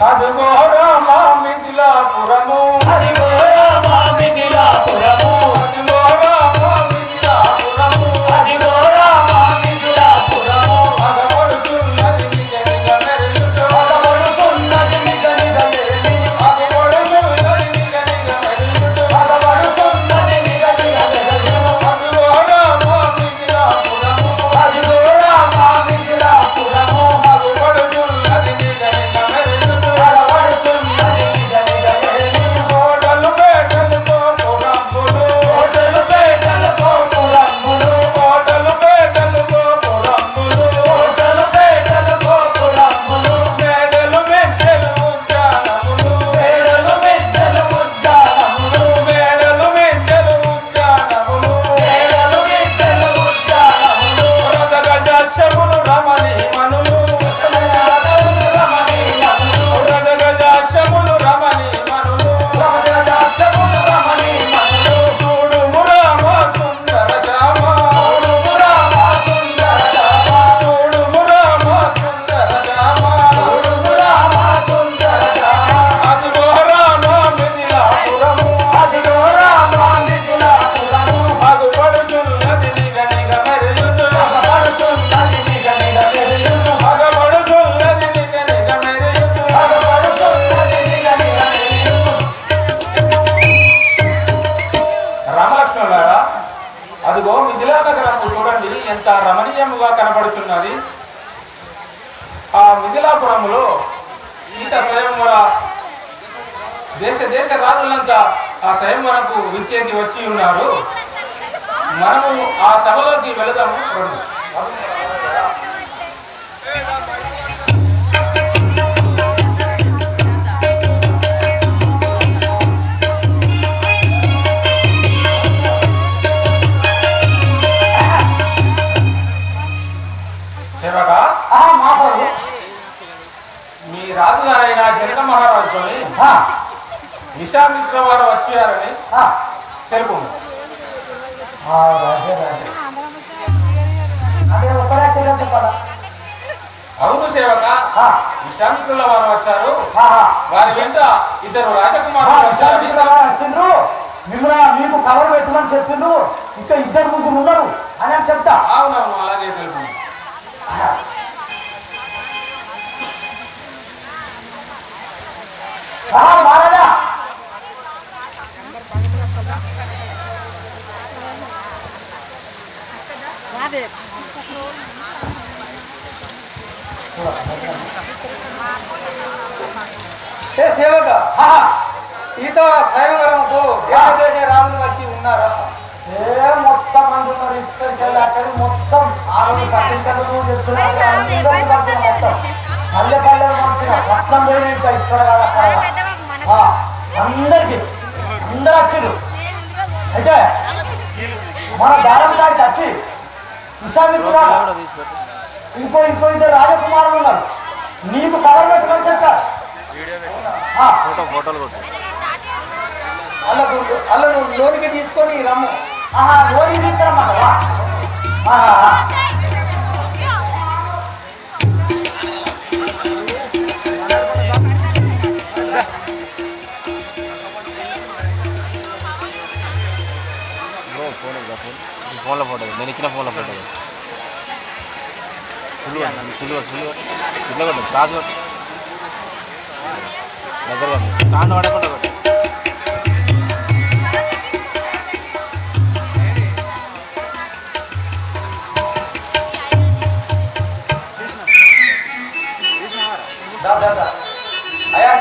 అదిగో రామ మిథిలాపురము అదిగో రామ మిథిలాపురము అదిగో రామ మిథిలాపురము అదిగో రామ మిథిలాపురము అగబడుతున్నది నిజ నిజ మెరుగుతూ అగబడుతున్నది నిజ నిజ మెరుగుతూ అగబడుతున్నది నిజ నిజ మెరుగుతూ అగబడుతున్నది నిజ నిజ మెరుగుతూ అదిగో రామ మిథిలాపురము అదిగో రామ మిథిలాపురము అగబడుతున్నది నిజ నిజ మెరుగుతూ అగబడుతున్నది నిజ నిజ మెరుగుతూ కోటలు పేటలతో పురంబులు కోటలు పేటలతో పురంబులు కోటలు పేటలతో పురంబులు కోటలు పేటలతో పురంబులు మేడలు మెద్దెలు ఉద్యానములు మేడలు మెద్దెలు ఉద్యానములు మేడలు మెద్దెలు ఉద్యానములు మేడలు మెద్దెలు ఉద్యానములు రథగజాక్షములు రమణీమణులు రమణీయములు రథగజాక్షములు రమణీమణులు రాజరాజములు రమణీయములు చూడుము రామ సుందర శ్యామ చూడుము రామ సుందర రామ చూడుము రామ సుందర శ్యామ చూడుము రామ సుందర రామ అదిగో రామ మిథిలాపురము అదిగో రామ మిథిలాపురము అగుపడుచున్నది నిగ నిగ మెరుగుతూ అగబడుతున్నది నిజ నిజ మెరుగుతూ అగబడుచున్నది నిగ నిగ మెరుగుతూ అగబడుతున్నది నిజ నిజ మెరుగుతూ రామలక్ష్మణులారా అదిగో మిథిలా నగరము చూడండి ఎంత రమణీయముగా కనబడుచున్నది. ఆ మిథిలాపురములో సీత స్వయంవర దేశ దేశ రాజులంతా ఆ స్వయంవరకు విచ్చేసి వచ్చి ఉన్నారు. మనము ఆ సభలోకి వెళదాము. రండి. సేవక మాధవు మీ రాజుగారైన జనక మహారాజుతోని విశ్వామిత్ర వారు వచ్చారని తెలుపు. రాజే రాజే అదే ఒకరే చెప్పాలా అవును సేవక, విశ్వామిత్రుల వారు వచ్చారు. వారి వెంట ఇద్దరు రాజకుమారులు వచ్చారని వచ్చిండ్రు మిమ్మల్ని మీకు కవర్ పెట్టమని చెప్పిండ్రు. ఇంకా ఇద్దరు ముగ్గురు ఉన్నారు అని అని చెప్తా. అవునవును అలాగే తెలుపు. మహారాజా ఏ సేవక ఈత స్వయంవరంకు దేశ దేశ రాజులు వచ్చి ఉన్నారా? మొత్తం మంది ఉన్నారు. ఇక్కడికి వెళ్ళి అక్కడికి మొత్తం ఆరు కట్టించలు చెప్తున్నారు. మొత్తం పల్లె పల్లెలు పంపిన పట్నం పోయి ఇక్కడ కాదు అక్కడ అందరికి అందరు వచ్చిండ్రు. అయితే మన దారం కాడికి వచ్చి విశ్వామిత్రుడు ఇంకో ఇద్దరు రాజకుమారులు ఉన్నారు. నీకు కవర్ పెట్టమని చెప్పారు. అలా నువ్వు లోనికి తీసుకొని రమ్ము. లోని తీసుకురమ్మా. ఫోన్లో ఫోటో నేను ఇచ్చిన ఫోన్లో ఫోటో ఫుల్ ఇట్లా కొట్టు రాజు దగ్గర కాండ పడకుండా కొట్టు. అయ్యా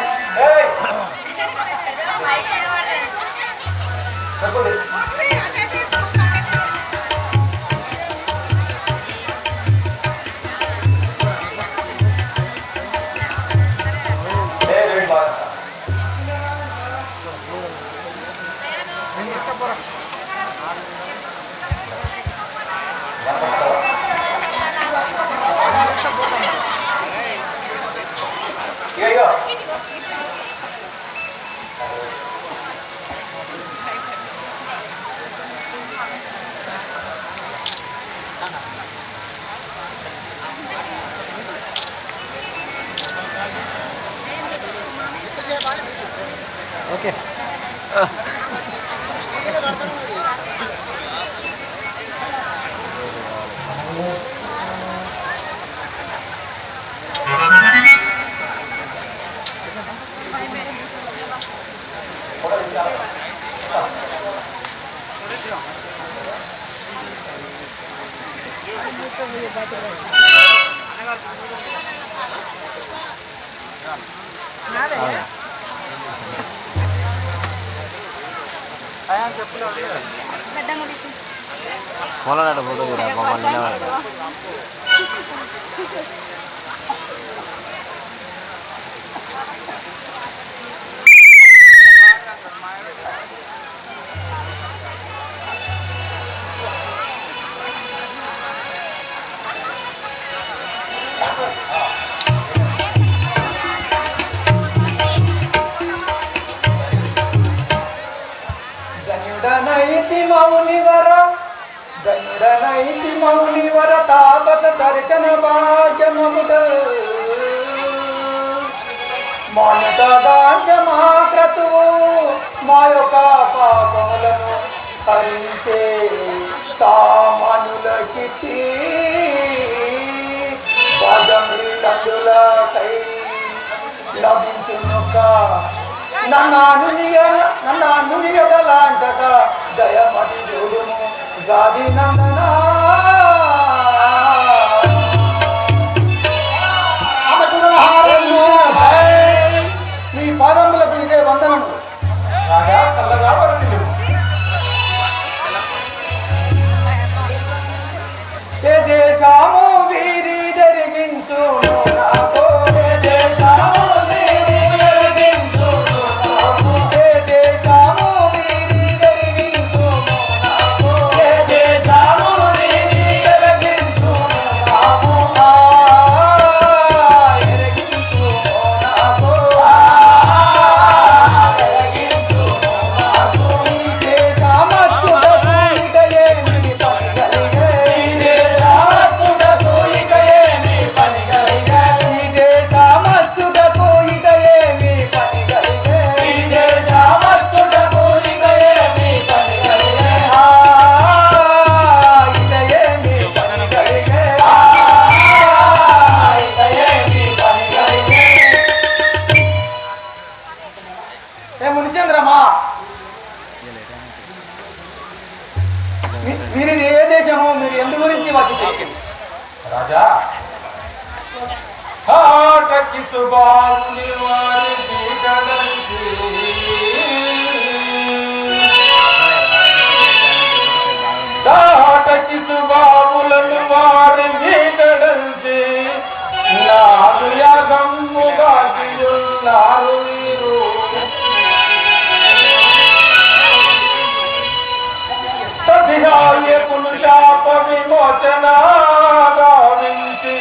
ఓకే ఫోన్లో ఫోటో తీరా మమ్మల్ని నిలబడి ధనుడనైతి మౌనివర తాపత దర్శన భాగ్యమముట మానదాజ్యమాక్రతువు మా యొక్క పాపములను హరించే సామానులకి భజములందులకై లభించునుక నన్ను నిగదలాంటక దయమతి చూడుము గాది నందనా మీ పాదములకు ఇదే వందనము రాజా చల్లగా వరదిల్లు. ఏ దేశము వీరి జరిగించును నాకు ఏ దేశము వీరి జరిగించును నాకు ఏ దేశము వీరి జరిగించును నాకు ఏ దేశము వీరి జరిగించును నాకు ఎరగించును నాకు ఎరగించును నాకు ఈ దేశమత్తుడకు ఇక ఏమి పని కలిగే ఈ దేశమత్తుడకు ఇక ఏమి పని కలిగే ఈ దేశమత్తుడకు ఇక ఏమి పని కలిగే ఈ దేశమత్తుడకు ఇక ఏమి పని కలిగే ఇక ఏమి పని కలిగే ఇక ఏమి పని కలిగే ఏ మునిచంద్రమా మీరు ఏ దేశము మీరు ఎందు గురించి వచ్చి రాజా హాటకి సుబాల్ని వారి పీటడంచి దాటకి సుబాబులను వారి పీటడంచి నాదు యాగమ్ముగా చియున్నారు వీరు సతిహాయకును శాప విమోచన గావించి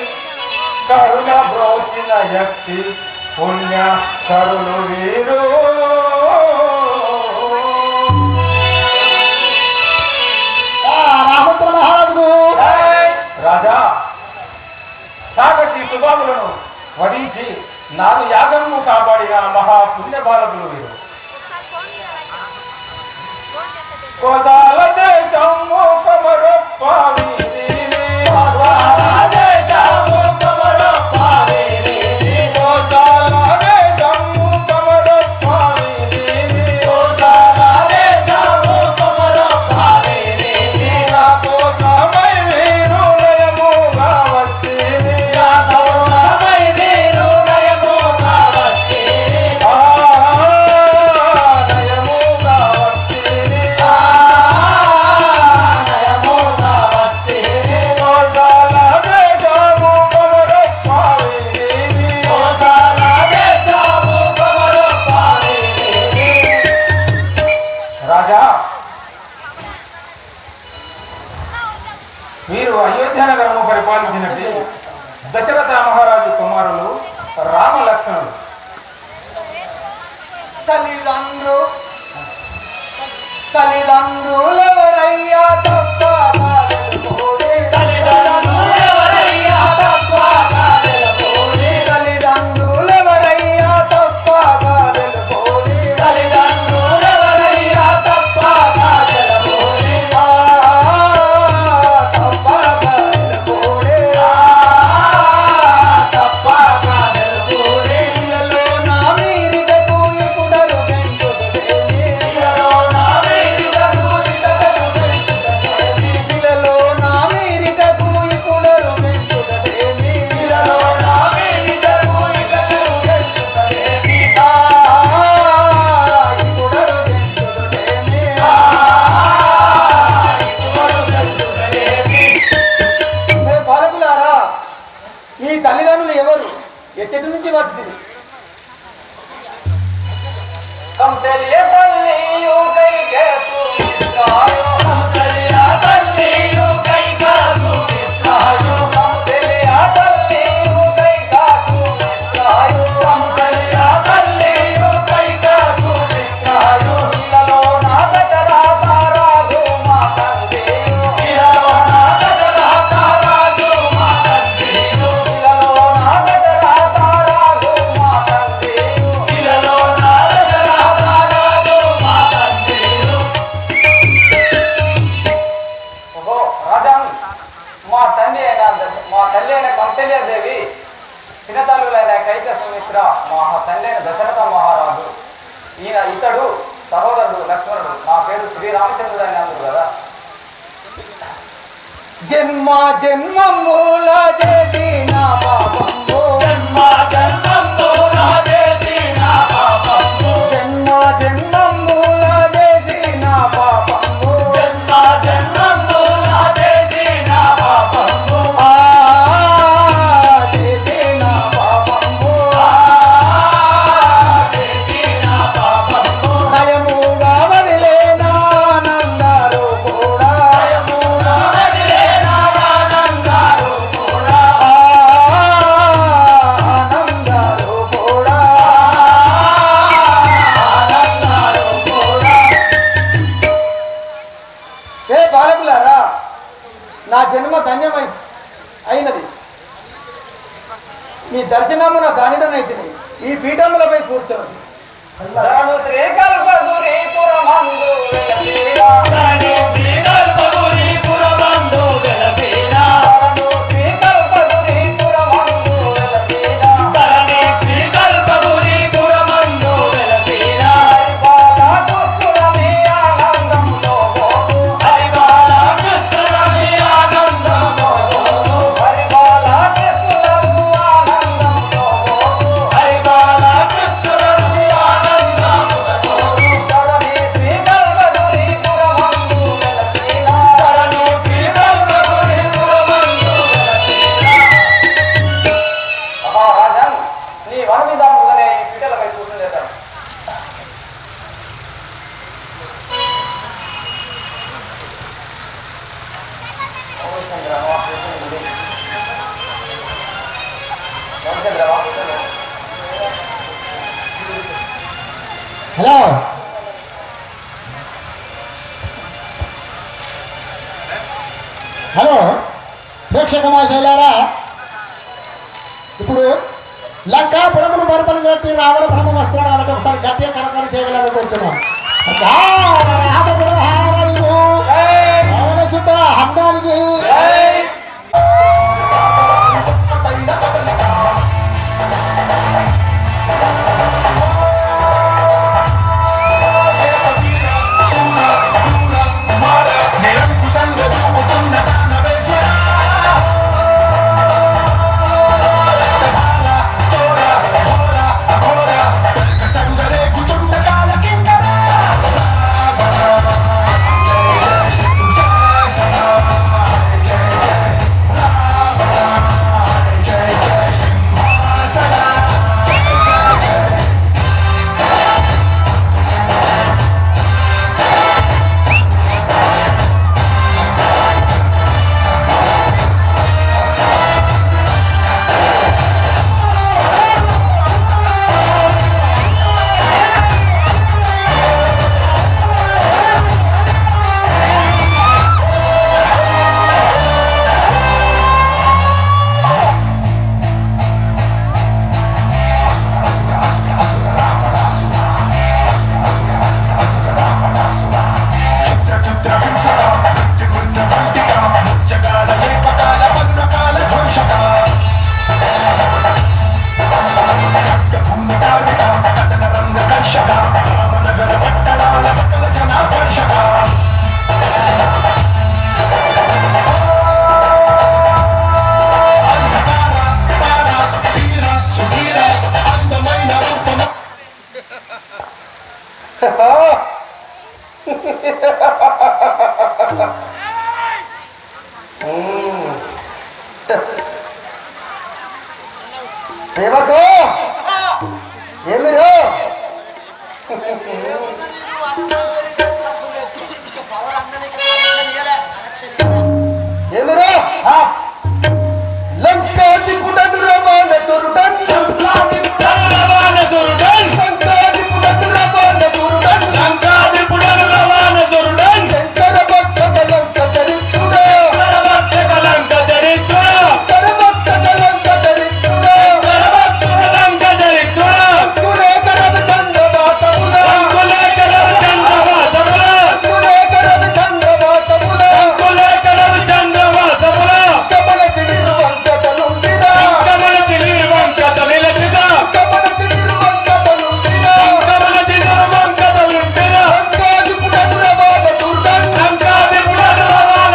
కరుణ బ్రోచిన యక్తి పుణ్య కరులు వీరు రామచంద్ర మహారాజు రాజా కాకటి సుబాబులను వధించి నాదు యాగము కాపాడిన మహాపుణ్య బాలకులు వీరు కోసాల దేశము కమరొప్ప వీరిని కోసాల దేశము కమరొప్ప వీరిని కోసాల దేశము కమరొప్ప వీరిని కోసాల దేశము కమరొప్ప వీరిని నా కోసమై వీరు నయముగా వచ్చిరి నా కోసమై వీరు నయముగా వచ్చిరి నయముగా వచ్చిరి నయముగా వచ్చిరి కోసాల దేశము కమరొప్ప వీరిని కోసాల దేశము కమరొప్ప వీరిని రాజా వీరు అయోధ్య నగరము పరిపాలించినట్టు దశరథ మహారాజు కుమారులు రామ లక్ష్మణులు తల్లిదండ్రులెవరయ్యా తప్ప కాదనుకోరే తల్లిదండ్రులెవరయ్యా తప్ప కాదనుకోరే తల్లిదండ్రులెవరయ్యా తప్ప కాదనుకోరే ఈ తల్లిదండ్రులు ఎవరు ఎచ్చటి నుంచి వచ్చింది కంసలియ తల్లియు కైకేసు మిత్రాయో కంసలియ తల్లియు కైకేసు మిత్రాయో కంసలియ తల్లియు కైకేసు మిత్రాయో కంసలియ తల్లియు కైకేసు మిత్రాయో ఇలలో నాగచరాతారాజు మా తండ్రియో ఇలలో నాగచరాతారాజు మా తండ్రియో ఇలలో నాగచరాతారాజు మా తండ్రియో ఇలలో మా తల్లి అయిన కౌశల్యాదేవి చిన్నతల్లులైన కైక సుమిత్ర మా తండ్రి అయిన దశరథ మహారాజు ఇతడు సహోదరుడు లక్ష్మణుడు నా పేరు శ్రీరామచంద్రుడు అని అన్నారు కదా జన్మ జన్మముల చేసిన పాపము జన్మ జన్మముల చేసిన పాపము జన్మ జన్మముల చేసిన పాపము జన్మ జన్మముల చేసిన పాపము చేసిన పాపము చేసిన పాపము నయముగా వదిలేనానందరూ కూడా నయముగా వదిలేనానందరూ కూడా ఆనందరూ కూడా ఆనందరూ కూడా ఏ బాలకులారా నా జన్మ ధన్యమై అయినది మీ దర్శనమున దానినైతే ఈ పీఠములపై కూర్చోండి ధరణు శ్రీకల్పగురి పురమందు వెలసిరా ధరణు శ్రీకల్పగురి పురమందు వెలసిరా ధరణు శ్రీకల్పగురి పురమందు వెలసిరా ధరణు శ్రీకల్పగురి పురమందు వెలసిరా హరిబాల కృష్ణుని ఆనందంలో పోతు హరిబాల కృష్ణుని ఆనందంలో పోతు హరిబాల కృష్ణుని ఆనందంలో పోతు హరిబాల కృష్ణుని ఆనందంలో పోతు ధరణి శ్రీకల్పగురి పురమందు వెలసిరా ధరణి శ్రీకల్పగురి పురమందు వెలసిరా మహారాజన్ నీ వనవిధాముగానే ఈ పీటలపై కూర్చుండేదాం హలో హలో ప్రేక్షక మహాశయులారా ఇప్పుడు లంకాపురమును పరిపాలించినట్టు రావణ బ్రహ్మం వస్తున్నాడు కాబట్టి ఒకసారి గట్టిగా కరకాలు చేయగలని కోరుతున్నాం రావణ శుద్ధ హనుమానికి Sangare kutunna kala kinkara సేవకు ఏమిరో ఏమిరో లంకాది పునరు రవాణ దొరుడన్ లంకాది పునరు రవాణ దొరుడన్ లంకాది పునరు రవాణ దొరుడన్ లంకాది పునరు రవాణ దొరుడన్ శంకర భక్త లంక చరిత్రుడా శంకర భక్త లంక చరిత్రుడా శంకర భక్త లంక చరిత్రుడా శంకర భక్త లంక చరిత్రుడా కులేకరణ చంద్రవాసముల కులేకరణ చంద్రవాసముల కులేకరణ చంద్రవాసముల కులేకరణ చంద్రవాసముల కమల సిరిరు వంకటలుందిరా కమల సిరిరు వంకటలిలతిదా కమల సిరిరు వంకటలుందిరా కమల సిరిరు వంకటలుందిరా లంకాది పునరు రవాణ దొరుడన్ లంకాది పునరు రవాణ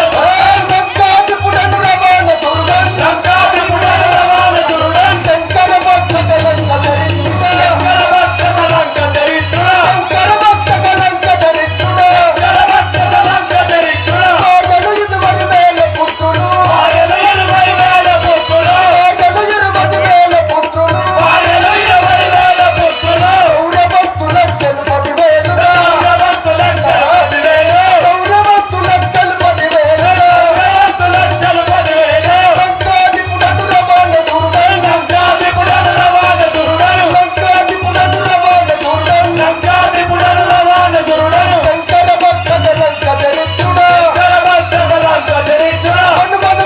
దొరుడన్ లంకాది పునరు రవాణ దొరుడన్ లంకాది పునరు రవాణ దొరుడన్ శంకర భక్త లంక చరిత్రుడా శంకర భక్త లంక చరిత్రుడా శంకర భక్త లంక చరిత్రుడా శంకర భక్త లంక చరిత్రుడా వాడలు ఇరువరి వేల పుత్రులు వాడలు ఇరువరి వేల పుత్రులు వాడలు ఇరువరి వేల పుత్రులు వాడలు ఇరువరి వేల పుత్రులు సౌరభక్తు లక్షలు 10,000 సౌరభక్తు లక్షలు 10,000 సౌరభక్తు లక్షలు 10,000 సౌరభక్తు లక్షలు 10,000 లంకాది పునరు రవాణ దొరుడన్ లంకాది పునరు రవాణ దొరుడన్ లంకాది పునరు రవాణ దొరుడన్ లంకాది పునరు రవాణ దొరుడన్ శంకర భక్త లంక చరిత్రుడా శంకర భక్త లంక చరిత్రుడా మనుమలు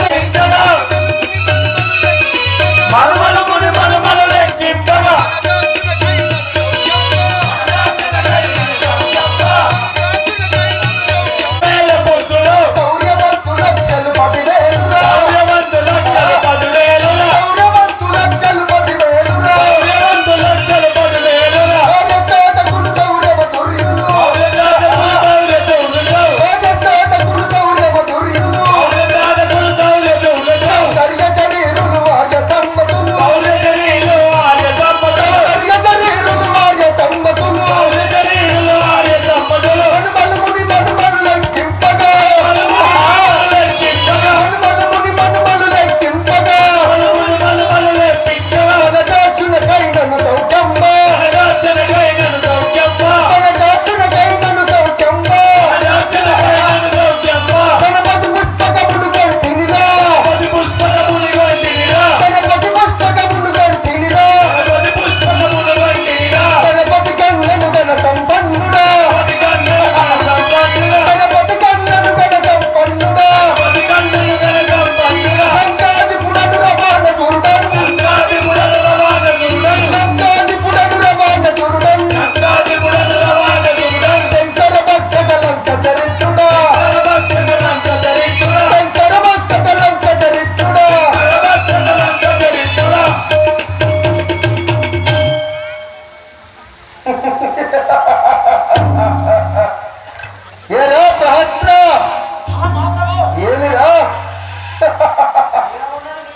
లెక్కించగా మనుమలు లెక్కించగా వేల పుత్రులు సౌర్యవంతు లక్షలు 10,000 సౌర్యవంతు లక్షలు 10,000 సౌర్యవంతు లక్షలు 10,000 సౌర్యవంతు లక్షలు 10,000 రాజసాధకులు సౌరవ దుర్యులు రాజసాధకులు సౌర్య దుర్యులు రాజసాధకులు సౌరవ దుర్యులు రాజసాధకులు సౌర్య దుర్యులు సర్య శరీరులు వార్య సమ్మతులు సౌర్య శరీరులు వార్య సమ్మతులు సర్య శరీరులు వార్య సమ్మతులు సౌర్య శరీరులు వార్య సమ్మతులు మనుమలు లెక్కింపగా మనుమలు లెక్కింపగా మనుమలు లెక్కింపగా మనుమలు లెక్కింపగా వనదాసున కైనను సౌఖ్యంబ వనదాసున కైనను సౌఖ్యంబ వనదాసున కైనను సౌఖ్యంబ వనదాసున కైనను సౌఖ్యంబ గణపతి పుష్పకములు గంటినిరా గణపతి పుష్పకములు గంటినిరా గణపతి పుష్పకములు గంటినిరా గణపతి పుష్పకములు గంటినిరా గణపతి కన్నను గణ సంపన్నుడా గణపతి కన్నను గణ సంపన్నుడా గణపతి కన్నను గణ సంపన్నుడా లంకాది పునరు రవాణ దొరుడన్ లంకాది పునరు రవాణ దొరుడన్ లంకాది పునరు రవాణ దొరుడన్ లంకాది పునరు రవాణ దొరుడన్ శంకర భక్త లంక చరిత్రుడా శంకర భక్త లంక చరిత్రుడా శంకర భక్త లంక చరిత్రుడా శంకర భక్త లంక చరిత్రుడా ఏరా సహస్ర ఏమిరా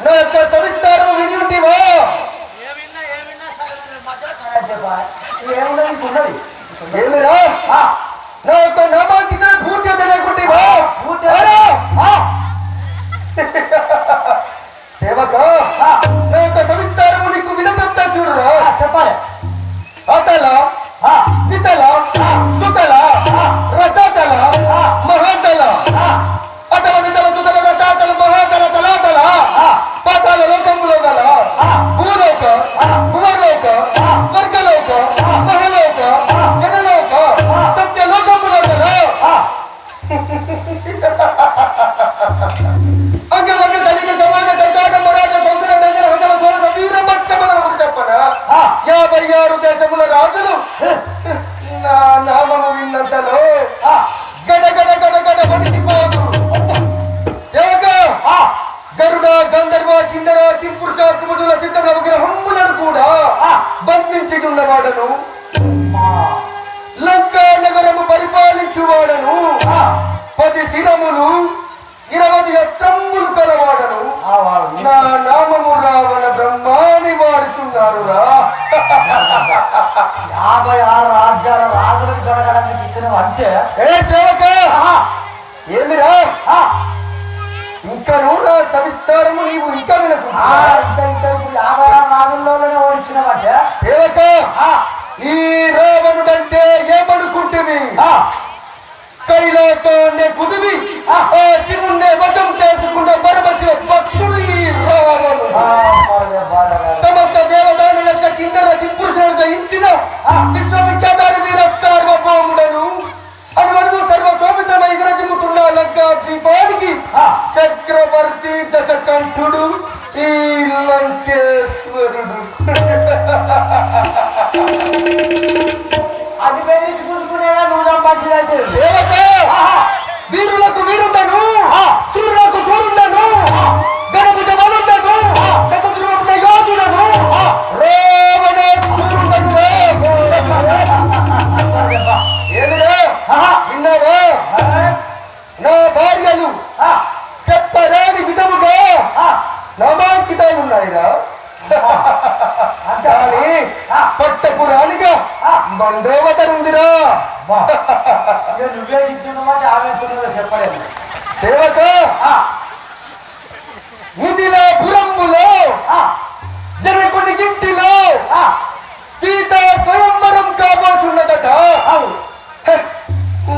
నా యొక్క సవిస్తారము విని ఉంటివా ఏమిరా నా యొక్క నామాంకిత పూర్తి లేకుంటేవా సేవక నా యొక్క సవిస్తారము నీకు వినగప్తా చూడరా చెప్పాలి అతల వితల సుతల రసతల మహాతల అతల వితల సుతల రసాతల మహాతల తలాతల పాతాల లోకములో గల భూలోక భువర్లోక స్వర్గలోక మహలోక జనలోక సత్యలోకములో గల అంగమంగ కలిగ సమాజ దండాట మరాఠ కొంకణ దగ్గర హజల సోల వీర పట్టమగల చెప్పన 56 దేశముల రాజులు నా నామము విన్నంతలో గడగడ గడగడ వణికిపోదు సేవక గరుడ గంధర్వ కిన్నెర కింపురుష కుముదుల సిద్ధ నవగ్రహములను కూడా బంధించి ఉన్నవాడను లంకా నగరము పరిపాలించువాడను 10 శిరములు 20 అస్త్రములు కలవాడను నా నామము రావణ బ్రహ్మాని వాడుచున్నారు రా 56 రాజ్యాల రాజులకు జరగడానికి ఇచ్చిన అంటే ఏ సేవక ఏమిరా ఇంకా నువ్వు నా సవిస్తారము నీవు ఇంకా వినకు 56 నాగుల్లోనే ఓడించినామంటే సేవక ఈ రావణుడంటే ఏమనుకుంటేవి కైలాసాన్ని కుదివి ఆ శివుణ్ణి వశం చేసుకున్న పరమశివ భక్తుడు ఈ రావణుడు. సమస్త దేవదాని లక్ష కిందర దింపురుషులను జయించిన విశ్వవిఖ్యాతారి వీర సార్వభౌముడను అనువను సర్వశోభితమై విరజిమ్ముతున్న లంకా ద్వీపానికి చక్రవర్తి దశకంఠుడు ఈ లంకేశ్వరుడు. అది వెళ్ళి చూసుకునేగా నువ్వు సంపాదించినట్టు వీరులకు వీరుండను సూర్యులకు సూర్యుండను గణపతి బలుండను శతద్రువంశ యోధుడను రావణాసురుడను. ఏమిరా విన్నావా? నా భార్యలు చెప్పరాని విధముగా నామాంకితాలు ఉన్నాయిరా. కానీ పట్టపు రాణిగా బండోవతరుందిరా. నువ్వే ఇచ్చున్నమాట ఆమె చెప్పలేదు. సేవక మిథిలాపురంబులో జనకుని ఇంటిలో సీతా స్వయంవరం కాబోచున్నదట.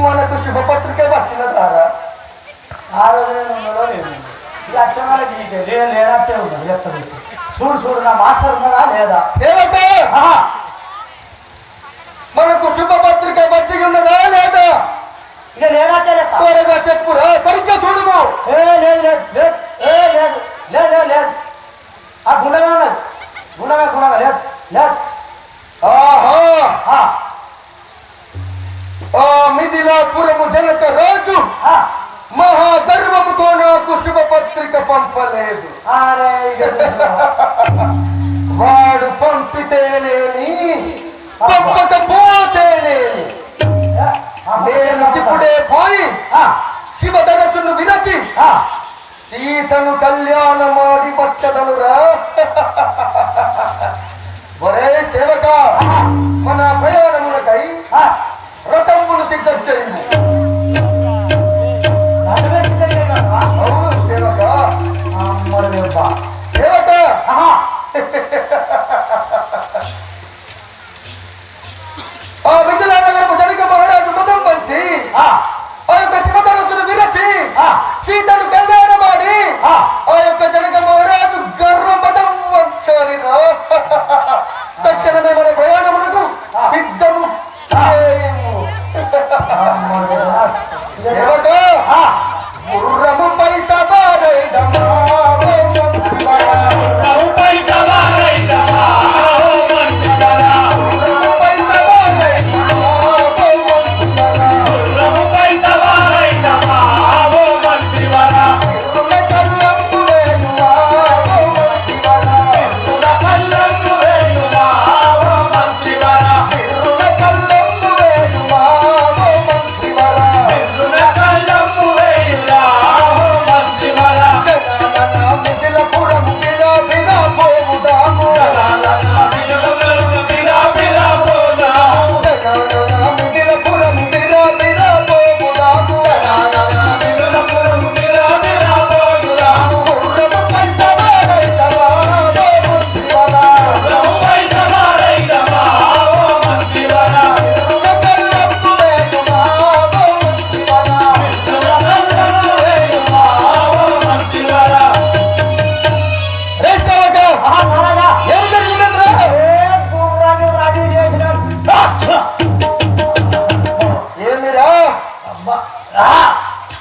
మనకు శుభపత్రిక వచ్చినదారా? ఆ రోజు ఉన్నదో లేదు ఇది అక్షరాలు లేనట్టే ఉన్నది చెప్తాను. చూడు నా మాస్టర్ ఉన్నదా లేదా? సేవక మనకు శుభపత్రిక వచ్చి ఉన్నదా లేదా? ఇక లేనట్టే లెక్క. త్వరగా చెప్పురా, సరిగ్గా చూడము. లేదు లేదు లేదు లేదు లేదు లేదు లేదు ఆ గుండమే ఉన్నది. గుండమే లేదు లేదు. ఆహా ఆ మిథిలాపురము జనక రాజు మహాగర్వముతో నాకు శుభపత్రిక పంపలేదు. వాడు పంపితేనేమి పంపకపోతేనేమి నేను ఇప్పుడే పోయి శివధనస్సును విరచి సీతను కళ్యాణమాడి వచ్చదనురా. ఒరే సేవక, మన ప్రయాణములకై రథమును సిద్ధం చేయండి. అవును సేవక. సేవక ఆ మిథిలానగరము జనక మహారాజు మదం పంచి ఆ యొక్క శివధనస్సును విరచి సీతను కళ్యాణమాడి ఆ యొక్క జనక మహారాజు గర్వ మదం వంచాలిరా. తక్షణమే మన ప్రయాణమునకు సిద్ధము చేయము. సేవక గుర్రముపై సవారైదమా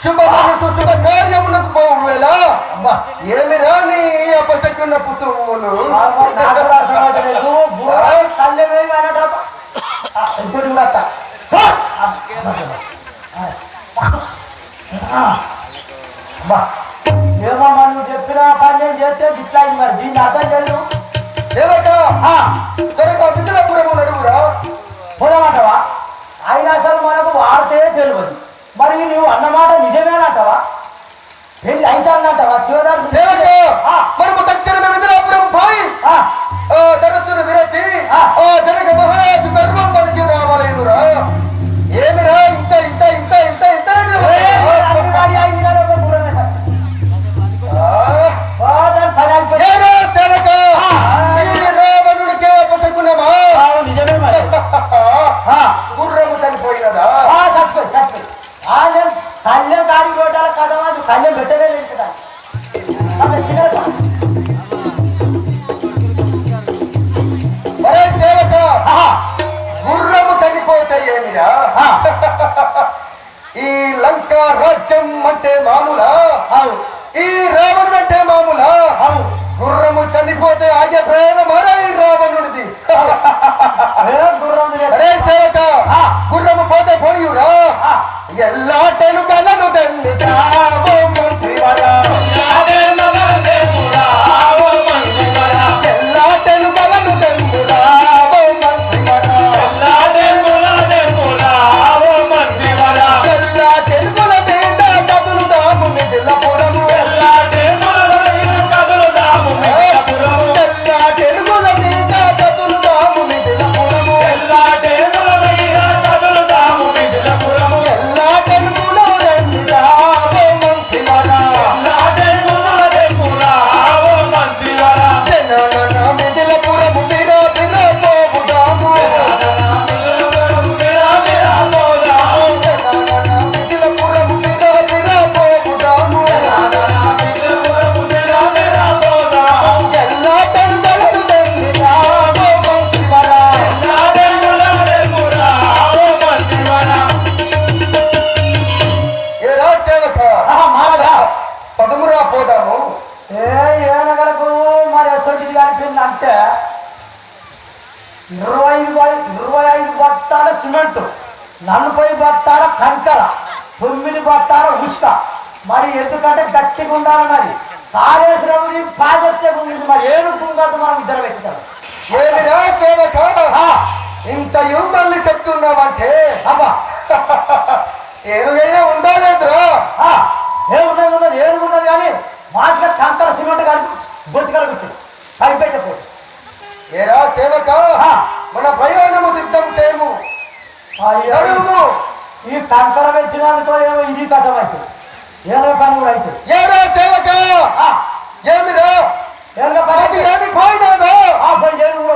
శుభ మనసు శుభ కార్యములకు పోవులా. ఏమిరా నీ అపశకున పుతుములు? ఏమమ్మా నువ్వు చెప్పిన పని నేను చేస్తే ఇట్లా మరి దీన్ని అర్థం చేయను. సేవక మిథిలాపురము నడువురా. పోదామంటావా? ఆయన అసలు మనకు వాడితే తెలియదు. మరి నువ్వు అన్నమాట నిజమేనంటావా? పెళ్లి అవుతానంటావా? శివదారు సేవక మనము తక్షణమే మిథిలాపురం పోయి ధనస్సును విరచి జనక మహారాజు గర్వం మనిషి రావాలేనురా. ఏమిరా ఇంత ఇంత ఇంత ఇంత ఇంత సేవక మరే సేవక గుర్రము చనిపోతే ఏమిరా ఈ లంకా రాజ్యం అంటే మామూలా ఈ రావణుడు అంటే మామూలా గుర్రము చనిపోతే ఆగే ప్రయాణం మరై రావణుడిది అరే సేవక గుర్రము పోతే పోయురా ఎల్లాటను గలను దండిగా మంత్రివరా ఎల్లాటను గలను దండురా మంత్రివరా ఎల్లా తెలుగుల మీద కదులుదాము మిదిలపురము ఎల్లా తెలుగుల మీద కదులుదాము మిదిలపురము ఎల్లా తెలుగుల మీద కదులుదాము మిదిలపురము ఎల్లా తెలుగుల దండిగా మంత్రివరా జనన మిదిలపురము బిరా బిరా పోగుదాము మిదిలపురము బిరా బిరా పోగుదాము ఎల్లా తెలుగలను దండిగా మంత్రివరా ఏరా సేవక పదమురా పోదాము ఏనగలకు మరి ఎసొంటిది కనిపింది అంటే 25 బత్తాల సిమెంట్ 40 బత్తాల కంకర 9 బత్తాల ఉష్క మరి ఎందుకంటే గట్టిగా ఉండాలి మరి కాళేశ్వరం ప్రాజెక్టే ఉంది మరి ఏనుకుంగదు మనం ఇద్దరు పెట్టుతారు ఏమిరా సేవక ఇంత మళ్ళీ చెప్తున్నావంటే అబ్బా ఏనుగైనా ఉందా లేదురా ఏమున్నది ఏనుగున్నది కానీ మాటగా కంకర సిమెంట్ కలిపి బొత్తికలు కూర్చొని పైపెట్టపోయి ఏరా సేవక మన ప్రయాణము సిద్ధం చేయము నడుము. ఈ కంకర పెట్టినందుకో ఏమో ఇది కథ అవుతుంది ఏదో పని కూడా అవుతుంది ఏరా సేవక ఏమిరా ఏదో పని అది ఏమి పోయినాదా పోయి ఏను కూడా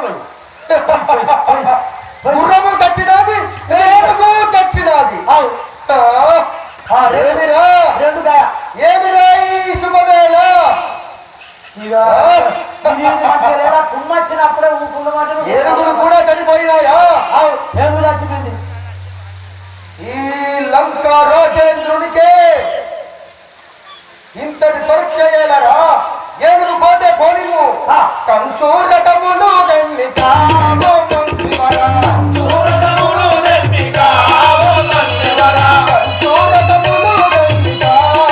పోయి గుర్రము చచ్చినది ఏనుగు చచ్చినది ఏమిరా రెండు గాయ ఏమిరా ఈ శుభవేళ ఇక లేదా కుమ్మచ్చినప్పుడే ఊపుకుండమంటే ఏనుగులు కూడా చనిపోయినాయా ఏనుగు చచ్చిపోయింది ఈ లంకా రాజేంద్రునికే ఇంతటి పరీక్ష చేయాలరా ఏనుగు పోతే పోనిము కంచూరటములు దన్నికావో మంత్రివరా కంచూరటములు దన్నికావో మంత్రివరా కంచూరటములు దన్నికావో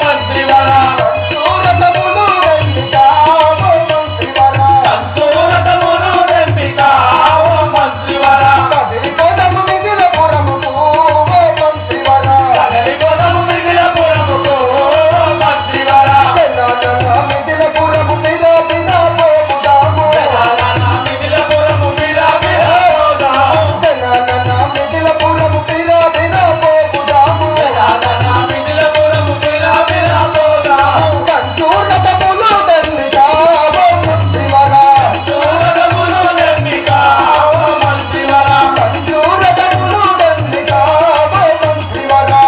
మంత్రివరా కదిలిపోదము మిదిలపురము ఓ మంత్రివరా జనాన మిదిలపురము బిరా బిరా పోగుదాము జనాన మిదిలపురము బిరా బిరా పోగుదాము కంచూరటములు దన్నికావో మంత్రివరా కంచూరటములు దన్నికావో మంత్రివరా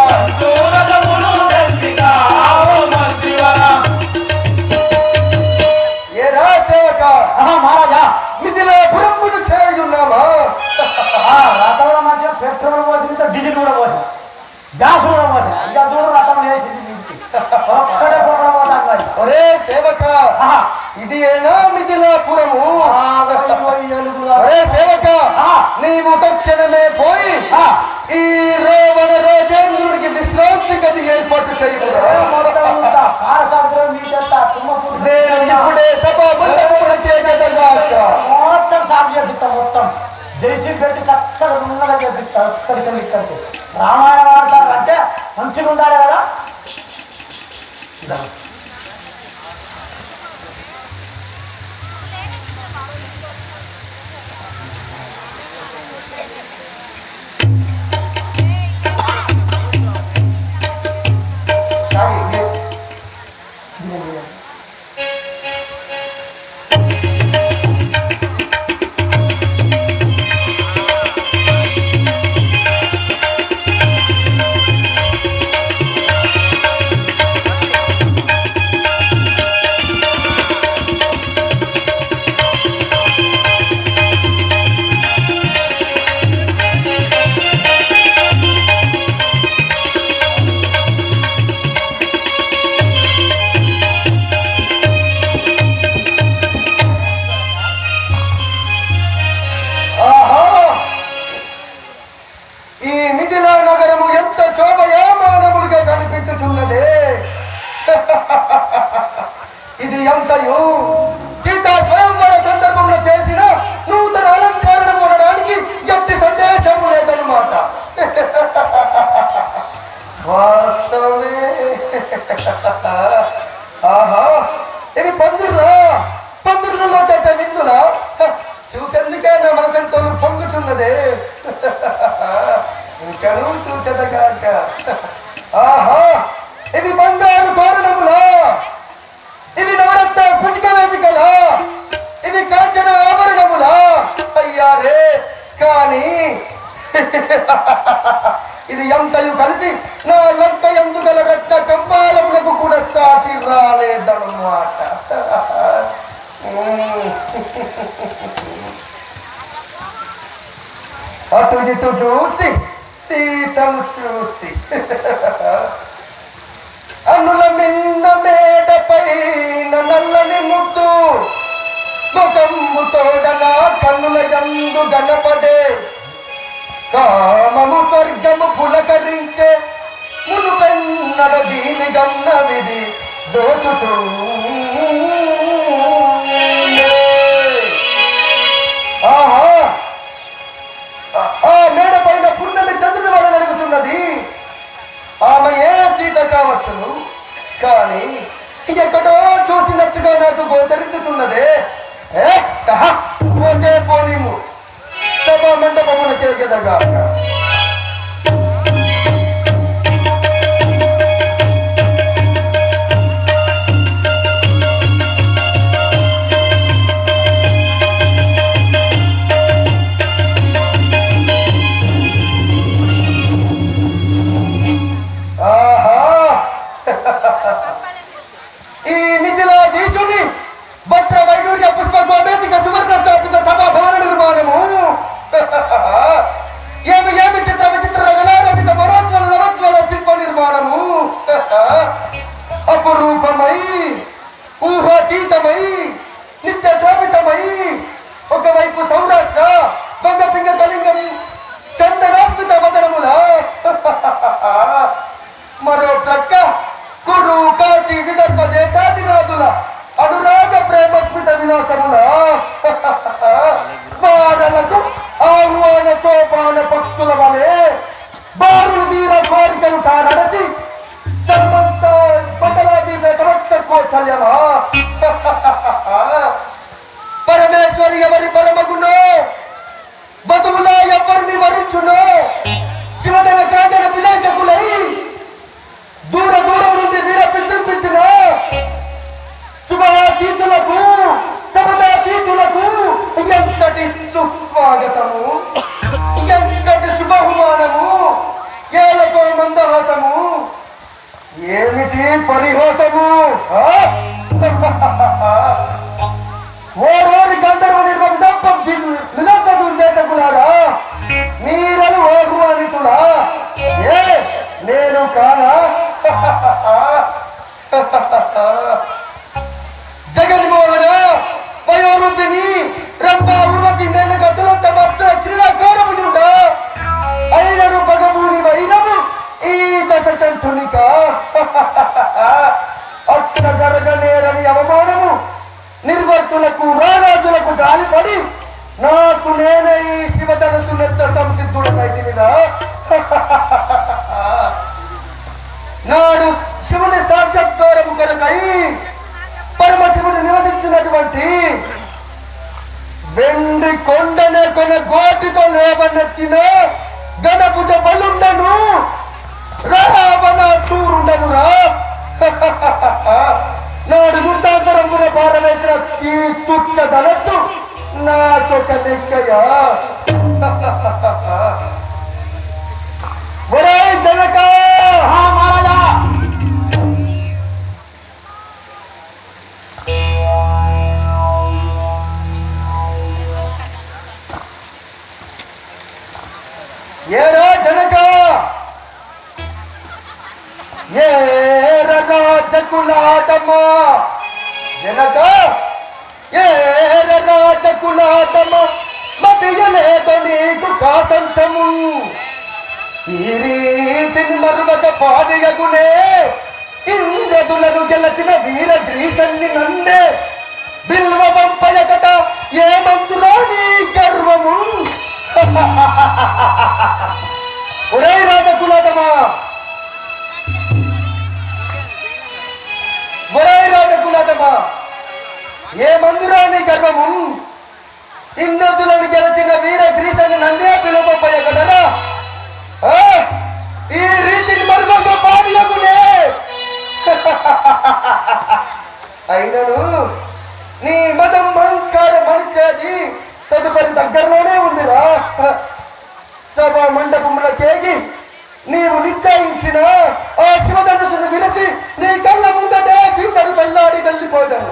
ఏరా సేవక మహారాజా మిదిలాపురమును చేయున్నామా రథంలో మధ్య పెట్రోల్ పోసింది డీజిల్ కూడా పోసింది గ్యాస్ కూడా పోసింది ఇక దూరం రథం వేసింది ఇంటికి ఒక్కడే కూడా పోతాను మరి ఒరే సేవక ఇది ఏనా మిదిలాపురము ఒరే సేవక నీవు తక్షణమే పోయి ఈ రావణ రాజేంద్రుడికి విశ్రాంతి గది ఏర్పాటు చేయకురా నేను ఇప్పుడే సభా మండపమునకే గదగాక. మొత్తం సాగు చేపిస్తాం మొత్తం జైసీ పెట్టి చక్కగా ఉన్నగా చేపిస్తాం ఇక్కడికి ఇక్కడికి రామాయణం ఆడతారు అంటే మంచిగా ఉండాలి కదా ఆహా ఇది పందిర్లలో చేసే విందులా చూసేందుకే నా మనసెంతో పొంగుతున్నదే ఇంకను చూచెదగాక ఆహా ఇది బంగారు తోరణములా ఇవి నవరత్న పుట్టిక వేదికలా ఇవి కాంచన ఆభరణములా అయ్యారే కానీ ఇది ఎంతయు కలిసి నా లంక ఎందు గల రక్త కంపాలములకు కూడా సాటి రాలేదన్నమాట అటు ఇటు చూసి సీతను చూసి అనుల మిన్న మేడపై నల్లని ముద్దు ముఖము తోడన కన్నుల యందు గనపడే కామము స్వర్గము పులకరించే మునుపెన్నడ దీని గన్న విధి దోచుచూ ఆహా ఆ మేడ పైన పున్నమి చంద్రుని వల్ల వెలుగుతున్నది ఆమె ఏ సీత కావచ్చును కానీ ఎక్కడో చూసినట్టుగా నాకు గోచరించుతున్నదే పోతే పోలీము సభా మండపమున చేగదగా ఈ నిధిలాధీశుని వజ్ర వైడూర్య పుష్ప గోమేధిక సువర్ణ స్థాపిత సభా భవన నిర్మాణము ఏమి ఏమి చిత్ర విచిత్ర రగలారవిత మరోజ్వల నవజ్వల శిల్ప నిర్మాణము అపురూపమై ఊహాతీతమై నిత్య శోభితమై ఒకవైపు సౌరాష్ట్ర బంగపింగ కళింగం చందనాస్మిత వదనముల మరో ప్రక్క కురు కాశీ విదర్భ దేశాధినాథుల అనురాగ ప్రేమస్మిత విలాసముల బాలలకు ఆహ్వాన సోపాన పక్షుల వలె బారులు తీర కోరికలు తానడచి సర్వంత మండలాది సమస్త కోచల్యమా పరమేశ్వరి ఎవరి పరమగునో బతువులా ఎవరిని వరించునో శివదన కాండన విలాసకులై దూర దూరం నుండి వీర పితృపించిన శుభాతీతులకు సమతాతీతులకు ఎంతటి సుస్వాగతము ఎంతటి శుభహుమానము ఏలకో మందహాసము ఏమిటి పరిహాసము ఓరోరి గంధర్వ నిర్మ విదంపం వినంత దుర్దేశకులారా మీరలు ఆహ్వానితులా ఏ నేను కానా జగన్మోహన వయోరూపిణి రంభా ఉర్వశి మేనక తులంత వస్త్ర క్రీడాకారమునుండ అయినను పగబూని వైనము ఈ దశకంఠునిక అట్ట జరగనేరని అవమానము నిర్వర్తులకు రారాజులకు జాలిపడి నాకు నేనే ఈ శివధనసు నెత్త సంసిద్ధుడనైతినిరా నాడు శివుని సాక్షాత్కారము కొరకై పరమశివుడు నివసించినటువంటి వెండి కొండనే కొన గోటితో లేవనెత్తిన గణభుజ బలుండను రావణ సూరుండను రా నాడు గుండాంతరమున పారవేసిన ఈ తుచ్చ ధనస్సు నాకొక లెక్కయా ఒరే జనక మహారాజా ఏరా జనక ఏర రాజకులాదమా జనక ఏర రాజకులాదమా మదియలేదు నీకు కాసంతము ఈ రీతిని మరువక పాదయగునే ఇంద్రదులను గెలచిన వీర గ్రీసన్ని నన్నే బిల్వ పంపయకట ఏమందురా నీ గర్వము ఒరే రాజకులాదమా అయినను నీ మదం అహంకారం అనిచేది తదుపరి దగ్గరలోనే ఉందిరా. సభ మండపముల కేగి నీవు నిశ్చయించిన ఆ శివధనుసును విరచి నీ కళ్ళ ముందటే సీతను వెళ్ళాడి వెళ్ళిపోతాను.